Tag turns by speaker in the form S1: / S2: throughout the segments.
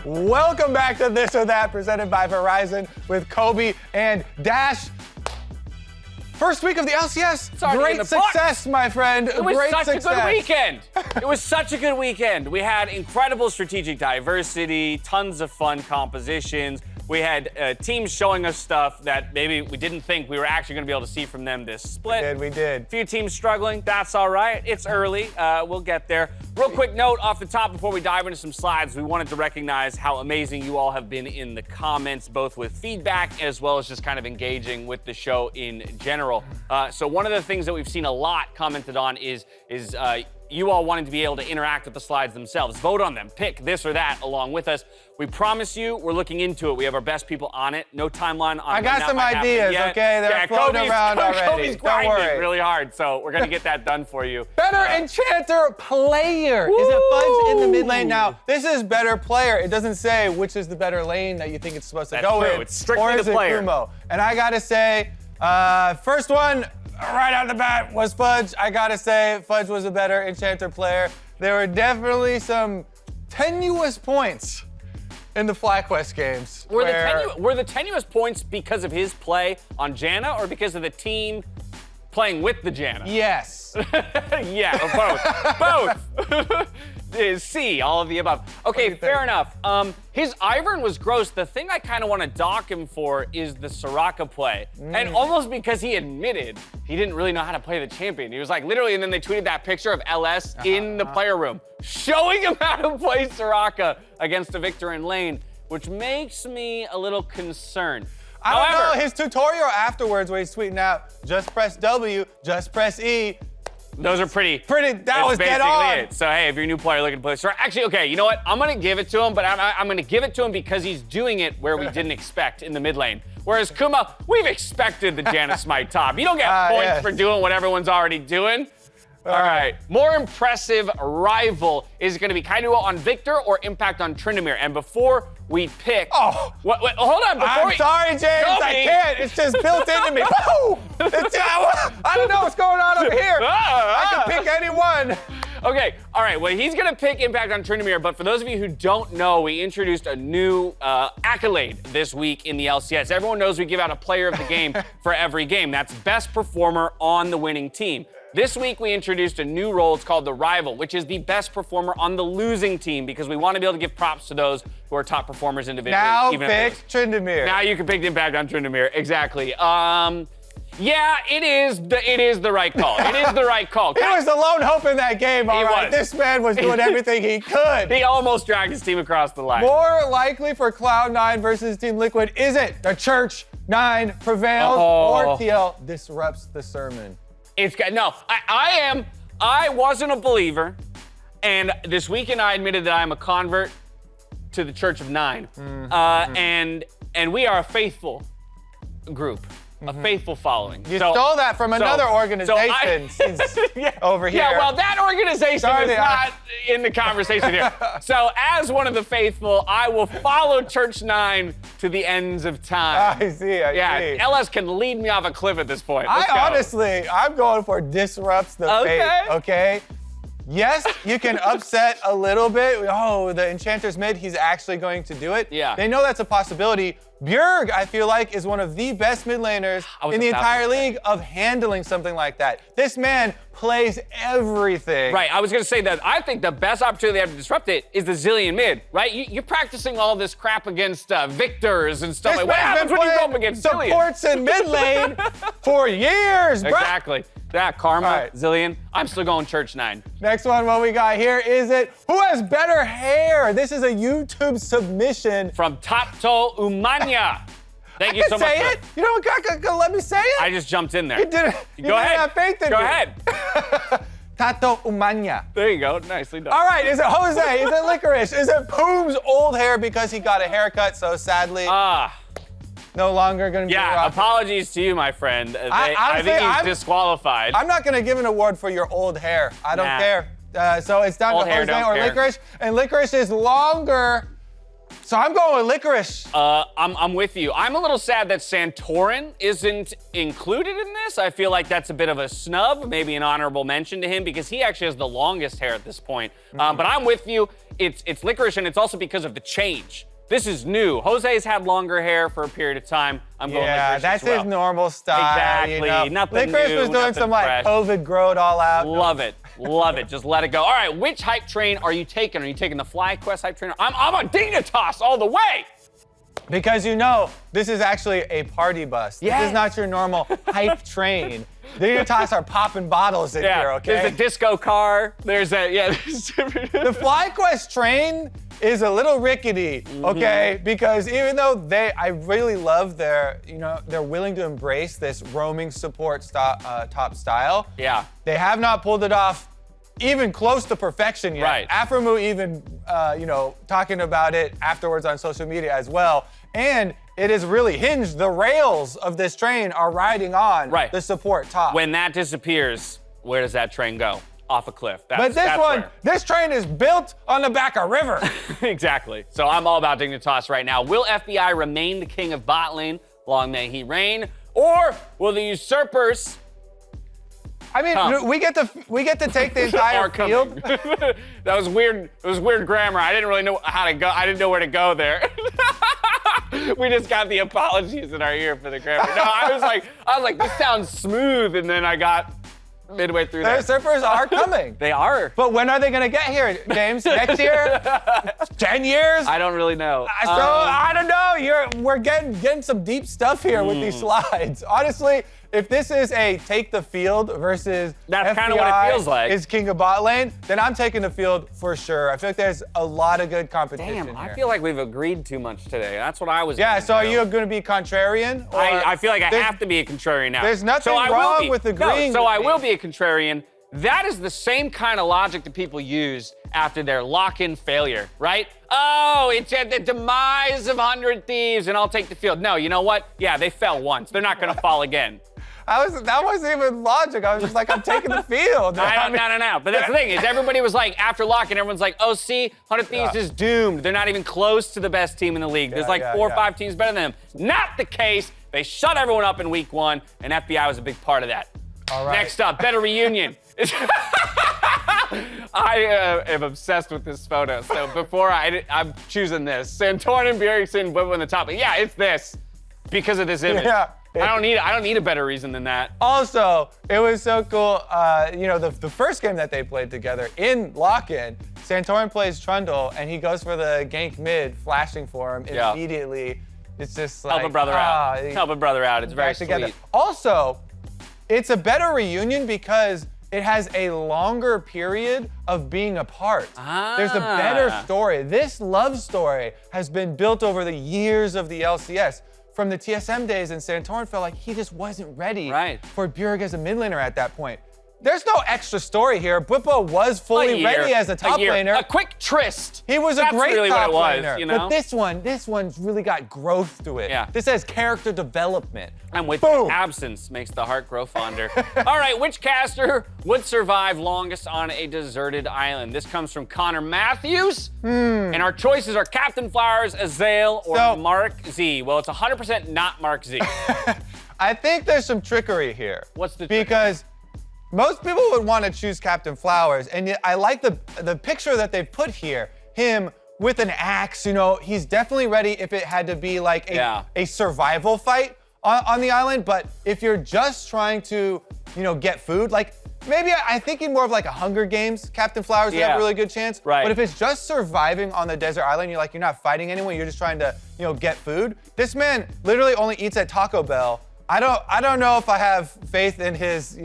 S1: Welcome back to This or That, presented by Verizon with Kobe and Dash. First week of the LCS. Great success, my friend.
S2: It was such a good weekend. It was such a good weekend. We had incredible strategic diversity, tons of fun compositions. We had teams showing us stuff that maybe we didn't think we were actually going to be able to see from them this split.
S1: We did.
S2: A few teams struggling. That's all right. It's early. We'll get there. Real quick note off the top before we dive into some slides, we wanted to recognize how amazing you all have been in the comments, both with feedback as well as just kind of engaging with the show in general. So one of the things that we've seen a lot commented on is you all wanting to be able to interact with the slides themselves. Vote on them, pick this or that along with us. We promise you, we're looking into it. We have our best people on it. No timeline on
S1: I got some ideas, okay? They're floating around already.
S2: Kobe's grinding really hard, so we're gonna get that done for you.
S1: Better Enchanter player. Is it Fudge in the mid lane? Now, this is better player. It doesn't say which is the better lane that you think it's supposed to go in.
S2: It's strictly the player.
S1: Kumo. And I gotta say, first one, right out the bat was Fudge. I gotta say, Fudge was a better Enchanter player. There were definitely some tenuous points in the FlyQuest games.
S2: Were the tenuous points because of his play on Janna or because of the team playing with the Janna?
S1: Yes.
S2: Yeah, both. C, all of the above. Okay, fair enough. His Ivern was gross. The thing I kind of want to dock him for is the Soraka play. And almost because he admitted he didn't really know how to play the champion. He was like, literally, and then they tweeted that picture of LS in the player room, showing him how to play Soraka against a Viktor in lane, which makes me a little concerned.
S1: I don't know, his tutorial afterwards where he's tweeting out, just press W, just press E.
S2: Those are pretty.
S1: That was dead on.
S2: It. So hey, if you're a new player looking to play, actually, okay, you know what? I'm gonna give it to him, but I'm gonna give it to him because he's doing it where we didn't expect in the mid lane. Whereas Kumo, we've expected the Janna smite top. You don't get points for doing what everyone's already doing. All right. More impressive rival is it going to be Keaiduo on Viktor or Impact on Trynamere? And before we pick, hold on.
S1: I'm sorry, James. I can't. It's just built into me. I don't know what's going on over here. I can pick anyone.
S2: Okay, all right, well, he's gonna pick Impact on Trynamere, but for those of you who don't know, we introduced a new accolade this week in the LCS. Everyone knows we give out a player of the game for every game. That's best performer on the winning team. This week, we introduced a new role. It's called the Rival, which is the best performer on the losing team because we want to be able to give props to those who are top performers individually.
S1: Now pick Trynamere.
S2: Now you can pick Impact on Trynamere, exactly. Yeah, it is the right call. It is the right call.
S1: He was the lone hope in that game, all right. This man was doing everything he could.
S2: He almost dragged his team across the line.
S1: More likely for Cloud9 versus Team Liquid, is it the Church 9 Prevails or TL disrupts the sermon?
S2: No, I wasn't a believer, and this weekend I admitted that I'm a convert to the Church of 9. And we are a faithful group. A faithful following.
S1: You stole that from another organization over here.
S2: Yeah, well, that organization is not in the conversation here. So as one of the faithful, I will follow Church 9 to the ends of time.
S1: I see.
S2: LS can lead me off a cliff at this point.
S1: Honestly, I'm going for disrupts the faith, okay? Yes, you can upset a little bit. Oh, the Enchanter's mid, he's actually going to do it.
S2: Yeah.
S1: They know that's a possibility. Bjerg, I feel like, is one of the best mid laners in the entire league of handling something like that. This man plays everything.
S2: Right, I was gonna say that I think the best opportunity they have to disrupt it is the Zilean mid, right? You're practicing all this crap against Victors and stuff. What happens when you go up against Zilean?
S1: Supports in mid lane for years, bro.
S2: Exactly. That Karma, Zilean, I'm still going Church 9.
S1: Next one, what we got here is who has better hair? This is a YouTube submission.
S2: From Tato Umaña. Thank you so much.
S1: Say it? You don't let me say it?
S2: I just jumped in there.
S1: You didn't.
S2: Go ahead.
S1: Have faith in me.
S2: Go ahead.
S1: Tato Umaña.
S2: There you go. Nicely done.
S1: All right. Is it Jose? Is it Licorice? Is it Poome's old hair because he got a haircut? So sadly, no longer going to be.
S2: Yeah. Apologies to you, my friend. I think he's disqualified.
S1: I'm not going to give an award for your old hair. I don't care. So it's down to Jose or Licorice. And Licorice is longer So I'm going with Licorice.
S2: I'm with you. I'm a little sad that Santorin isn't included in this. I feel like that's a bit of a snub, maybe an honorable mention to him because he actually has the longest hair at this point. But I'm with you. It's Licorice, and it's also because of the change. This is new. Jose's had longer hair for a period of time. I'm going Licorice as
S1: that's
S2: well.
S1: his normal style.
S2: Exactly.
S1: You know?
S2: Nothing
S1: Licorice
S2: new,
S1: was doing some
S2: fresh.
S1: like COVID grow it all out.
S2: Love it. Love it. Just let it go. All right, which hype train are you taking? Are you taking the FlyQuest hype train? I'm on DIGNITAS all the way.
S1: Because you know, this is actually a party bus.
S2: Yes.
S1: This is not your normal hype train. DIGNITAS are popping bottles in here, okay?
S2: There's a disco car. There's a,
S1: The FlyQuest train is a little rickety, okay? Because even though I really love their, they're willing to embrace this roaming support top style.
S2: Yeah.
S1: They have not pulled it off even close to perfection yet.
S2: Right.
S1: Aphromoo even, talking about it afterwards on social media as well. And it is really hinged. The rails of this train are riding on the support top.
S2: When that disappears, where does that train go? Off a cliff.
S1: But this train is built on the back of river.
S2: Exactly. So I'm all about DIGNITAS right now. Will FBI remain the king of bot lane? Long may he reign. Or will the Usurpers?
S1: I mean, we get to take the entire field.
S2: That was weird. It was weird grammar. I didn't really know how to go. I didn't know where to go there. We just got the apologies in our ear for the grammar. No, I was like, this sounds smooth, and then I got midway through
S1: The
S2: there.
S1: Usurpers are coming.
S2: They are.
S1: But when are they gonna get here, James? Next year? 10 years?
S2: I don't really know.
S1: So I don't know. We're getting some deep stuff here with these slides. Honestly, if this is a take the field versus
S2: That's kind of what it feels like.
S1: is king of bot lane, then I'm taking the field for sure. I feel like there's a lot of good competition
S2: Damn,
S1: here.
S2: I feel like we've agreed too much today. That's what I was.
S1: Yeah,
S2: gonna
S1: so are
S2: do.
S1: you going to be contrarian? Or
S2: I feel like I have to be a contrarian now.
S1: There's nothing
S2: so I will
S1: wrong
S2: be.
S1: with agreeing
S2: No, so
S1: with
S2: I
S1: me.
S2: will be a contrarian. That is the same kind of logic that people use after their lock-in failure, right? Oh, it's at the demise of 100 Thieves, and I'll take the field. No, you know what? Yeah, they fell once. They're not going to fall again.
S1: That wasn't even logic. I was just like, I'm taking the field.
S2: No. But that's the thing is everybody was like, after lock-in, everyone's like, oh, see, 100 Thieves is doomed. They're not even close to the best team in the league. There's like 4 or 5 teams better than them. Not the case. They shut everyone up in week 1, and FBI was a big part of that.
S1: All right.
S2: Next up, better reunion. I am obsessed with this photo. So before I'm choosing this. Santorin and Bjergsen, Bwipo in the top. Yeah, it's this because of this image.
S1: Yeah.
S2: I don't need a better reason than that.
S1: Also, it was so cool. The first game that they played together in lock-in, Santorin plays Trundle, and he goes for the gank mid, flashing for him immediately. It's just like
S2: Help a brother out. Help a brother out. It's very
S1: together.
S2: sweet.
S1: Also, it's a better reunion because it has a longer period of being apart. There's a better story. This love story has been built over the years of the LCS. From the TSM days, and Santorin felt like he just wasn't ready for Bjerg as a mid laner at that point. There's no extra story here. Bwipo was fully ready as a top laner.
S2: A quick tryst.
S1: He was a great
S2: really
S1: top
S2: what it was,
S1: laner.
S2: you know?
S1: But this one's really got growth to it.
S2: Yeah.
S1: This has character development.
S2: And with
S1: Boom.
S2: absence makes the heart grow fonder. All right, which caster would survive longest on a deserted island? This comes from Connor Matthews. And our choices are Captain Flowers, Azael, or MarkZ. Well, it's 100% not MarkZ.
S1: I think there's some trickery here.
S2: What's the trick?
S1: Because most people would want to choose Captain Flowers, and yet I like the picture that they've put here. Him with an axe, he's definitely ready if it had to be like a survival fight on the island. But if you're just trying to, get food, like maybe I'm thinking more of like a Hunger Games. Captain Flowers would have a really good chance.
S2: Right.
S1: But if it's just surviving on the desert island, you're not fighting anyone, you're just trying to, get food. This man literally only eats at Taco Bell. I don't know if I have faith in his,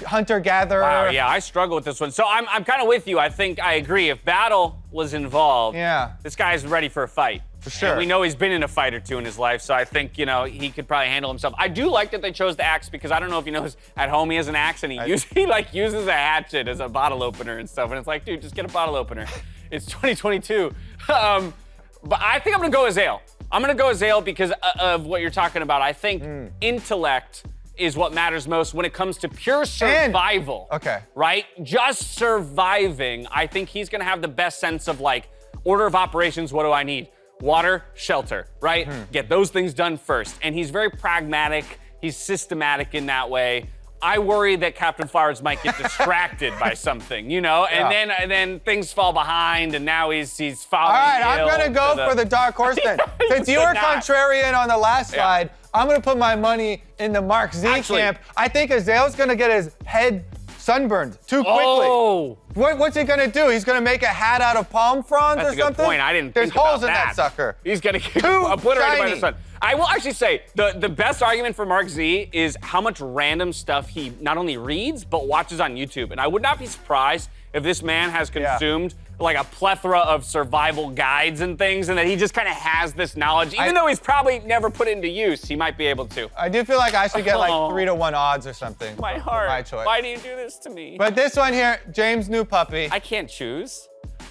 S1: hunter-gatherer.
S2: Wow, yeah, I struggle with this one. So I'm kind of with you. I think I agree. If battle was involved, this guy's ready for a fight.
S1: For sure.
S2: And we know he's been in a fight or two in his life, so I think, he could probably handle himself. I do like that they chose the axe because I don't know if you know this, at home he has an axe and he uses a hatchet as a bottle opener and stuff. And it's like, dude, just get a bottle opener. It's 2022. But I think I'm gonna go Azael. I'm gonna go Azael because of what you're talking about. I think intellect is what matters most when it comes to pure survival.
S1: Okay.
S2: Right? Just surviving. I think he's gonna have the best sense of like, order of operations, what do I need? Water, shelter, right? Get those things done first. And he's very pragmatic. He's systematic in that way. I worry that Captain Flowers might get distracted by something, you know, and then things fall behind, and now he's following.
S1: All right, I'm gonna go for the dark horse then. Since you were contrarian on the last slide, I'm gonna put my money in the MarkZ camp. I think Azael's gonna get his head sunburned too quickly.
S2: Oh.
S1: What's he gonna do? He's gonna make a hat out of palm fronds or something?
S2: That's a good point. I didn't
S1: There's
S2: think about
S1: holes in that sucker.
S2: He's gonna get
S1: Too
S2: obliterated by the
S1: shiny.
S2: sun. I will actually say the best argument for MarkZ is how much random stuff he not only reads but watches on YouTube. And I would not be surprised if this man has consumed like a plethora of survival guides and things, and that he just kind of has this knowledge. Even though he's probably never put it into use, he might be able to.
S1: I do feel like I should get like 3-to-1 odds or something.
S2: My
S1: for
S2: heart.
S1: my choice.
S2: Why do you do this to me?
S1: But this one here, James' new puppy.
S2: I can't choose.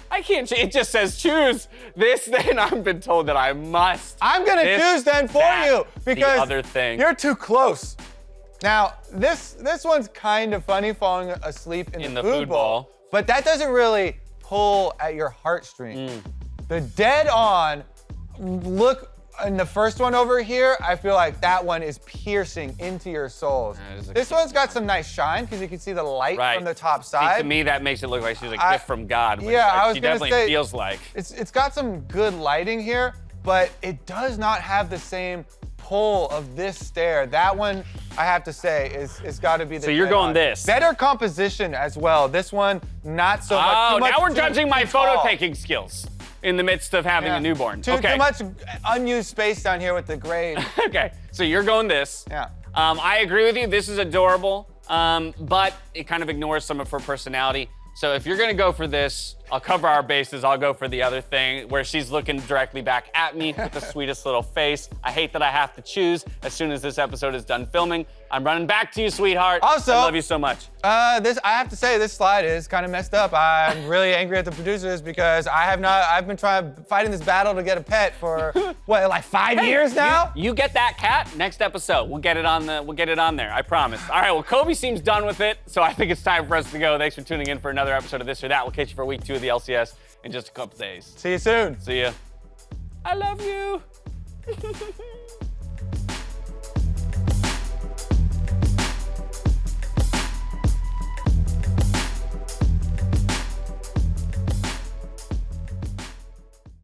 S2: I can't. It just says choose this. Then I've been told that I must.
S1: I'm gonna choose then for you because
S2: the other thing.
S1: You're too close. Now this one's kind of funny, falling asleep in the food bowl, but that doesn't really pull at your heartstrings. The dead on look. In the first one over here, I feel like that one is piercing into your souls. This one's got some nice shine because you can see the light from the top side.
S2: See, to me, that makes it look like she's a gift from God. Which
S1: I was
S2: she
S1: gonna
S2: definitely
S1: say,
S2: feels like.
S1: It's got some good lighting here, but it does not have the same pull of this stair. That one, I have to say, is got to be the.
S2: So you're going this.
S1: Better composition as well. This one, not so much.
S2: Oh,
S1: too much
S2: now we're
S1: too
S2: judging my
S1: tall.
S2: photo taking skills in the midst of having a newborn.
S1: Too much unused space down here with the grade.
S2: Okay, so you're going this.
S1: Yeah.
S2: I agree with you. This is adorable, but it kind of ignores some of her personality. So if you're gonna go for this, I'll cover our bases. I'll go for the other thing where she's looking directly back at me with the sweetest little face. I hate that I have to choose as soon as this episode is done filming. I'm running back to you, sweetheart.
S1: Also,
S2: I love you so much.
S1: I have to say this slide is kind of messed up. I'm really angry at the producers because I've been fighting this battle to get a pet for what, like 5 years now?
S2: You get that cat next episode. We'll get it on there. I promise. All right. Well, Kobe seems done with it, so I think it's time for us to go. Thanks for tuning in for another episode of This or That. We'll catch you for week 2 of the LCS in just a couple days.
S1: See you soon.
S2: See ya. I love you.